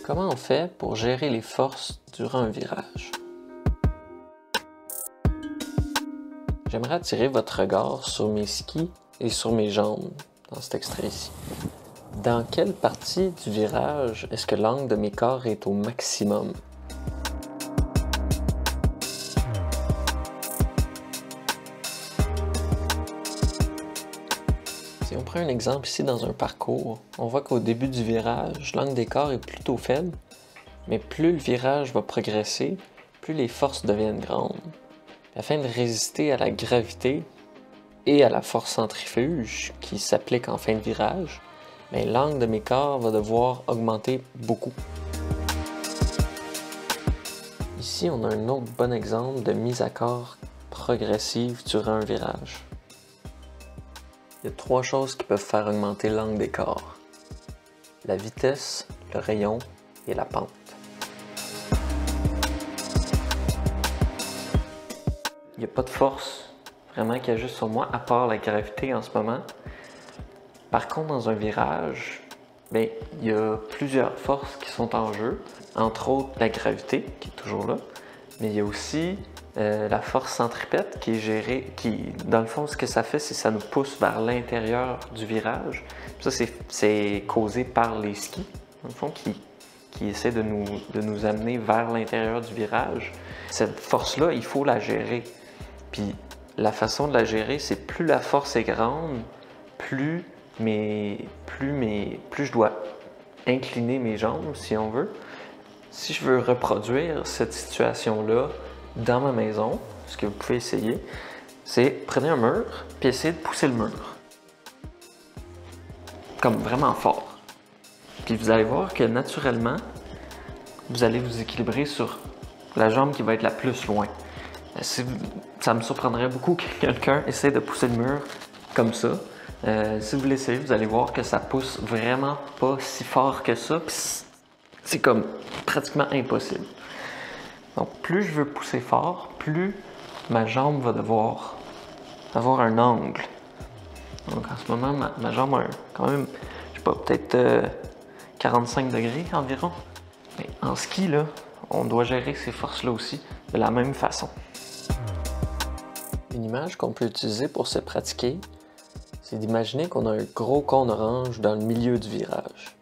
Comment on fait pour gérer les forces durant un virage? J'aimerais attirer votre regard sur mes skis et sur mes jambes dans cet extrait ici. Dans quelle partie du virage est-ce que l'angle de mes corps est au maximum? Si on prend un exemple ici dans un parcours, on voit qu'au début du virage, l'angle des corps est plutôt faible, mais plus le virage va progresser, plus les forces deviennent grandes. Afin de résister à la gravité et à la force centrifuge qui s'applique en fin de virage, l'angle de mes corps va devoir augmenter beaucoup. Ici, on a un autre bon exemple de mise à corps progressive durant un virage. Il y a 3 choses qui peuvent faire augmenter l'angle des corps: la vitesse, le rayon et la pente. Il n'y a pas de force vraiment qui agisse sur moi à part la gravité en ce moment. Par contre, dans un virage, il y a plusieurs forces qui sont en jeu, entre autres la gravité qui est toujours là, mais il y a aussi la force centripète qui est gérée, qui dans le fond ce que ça fait, c'est que ça nous pousse vers l'intérieur du virage. Ça c'est causé par les skis, dans le fond, qui essaie de nous amener vers l'intérieur du virage. Cette force-là, il faut la gérer. Puis la façon de la gérer, c'est plus la force est grande, plus je dois incliner mes jambes, si on veut. Si je veux reproduire cette situation-là dans ma maison, ce que vous pouvez essayer, c'est prenez un mur, puis essayez de pousser le mur. Comme vraiment fort. Puis vous allez voir que naturellement, vous allez vous équilibrer sur la jambe qui va être la plus loin. Ça me surprendrait beaucoup que quelqu'un essaie de pousser le mur comme ça. Si vous l'essayez, vous allez voir que ça pousse vraiment pas si fort que ça. C'est comme pratiquement impossible. Donc plus je veux pousser fort, plus ma jambe va devoir avoir un angle. Donc en ce moment, ma jambe a quand même, je sais pas, peut-être 45 degrés environ. Mais en ski, là, on doit gérer ces forces-là aussi de la même façon. Une image qu'on peut utiliser pour se pratiquer, c'est d'imaginer qu'on a un gros cône orange dans le milieu du virage.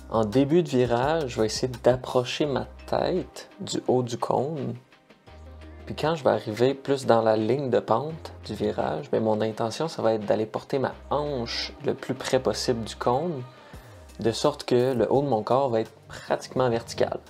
En début de virage, je vais essayer d'approcher ma tête du haut du cône. Puis quand je vais arriver plus dans la ligne de pente du virage, mon intention, ça va être d'aller porter ma hanche le plus près possible du cône, de sorte que le haut de mon corps va être pratiquement vertical.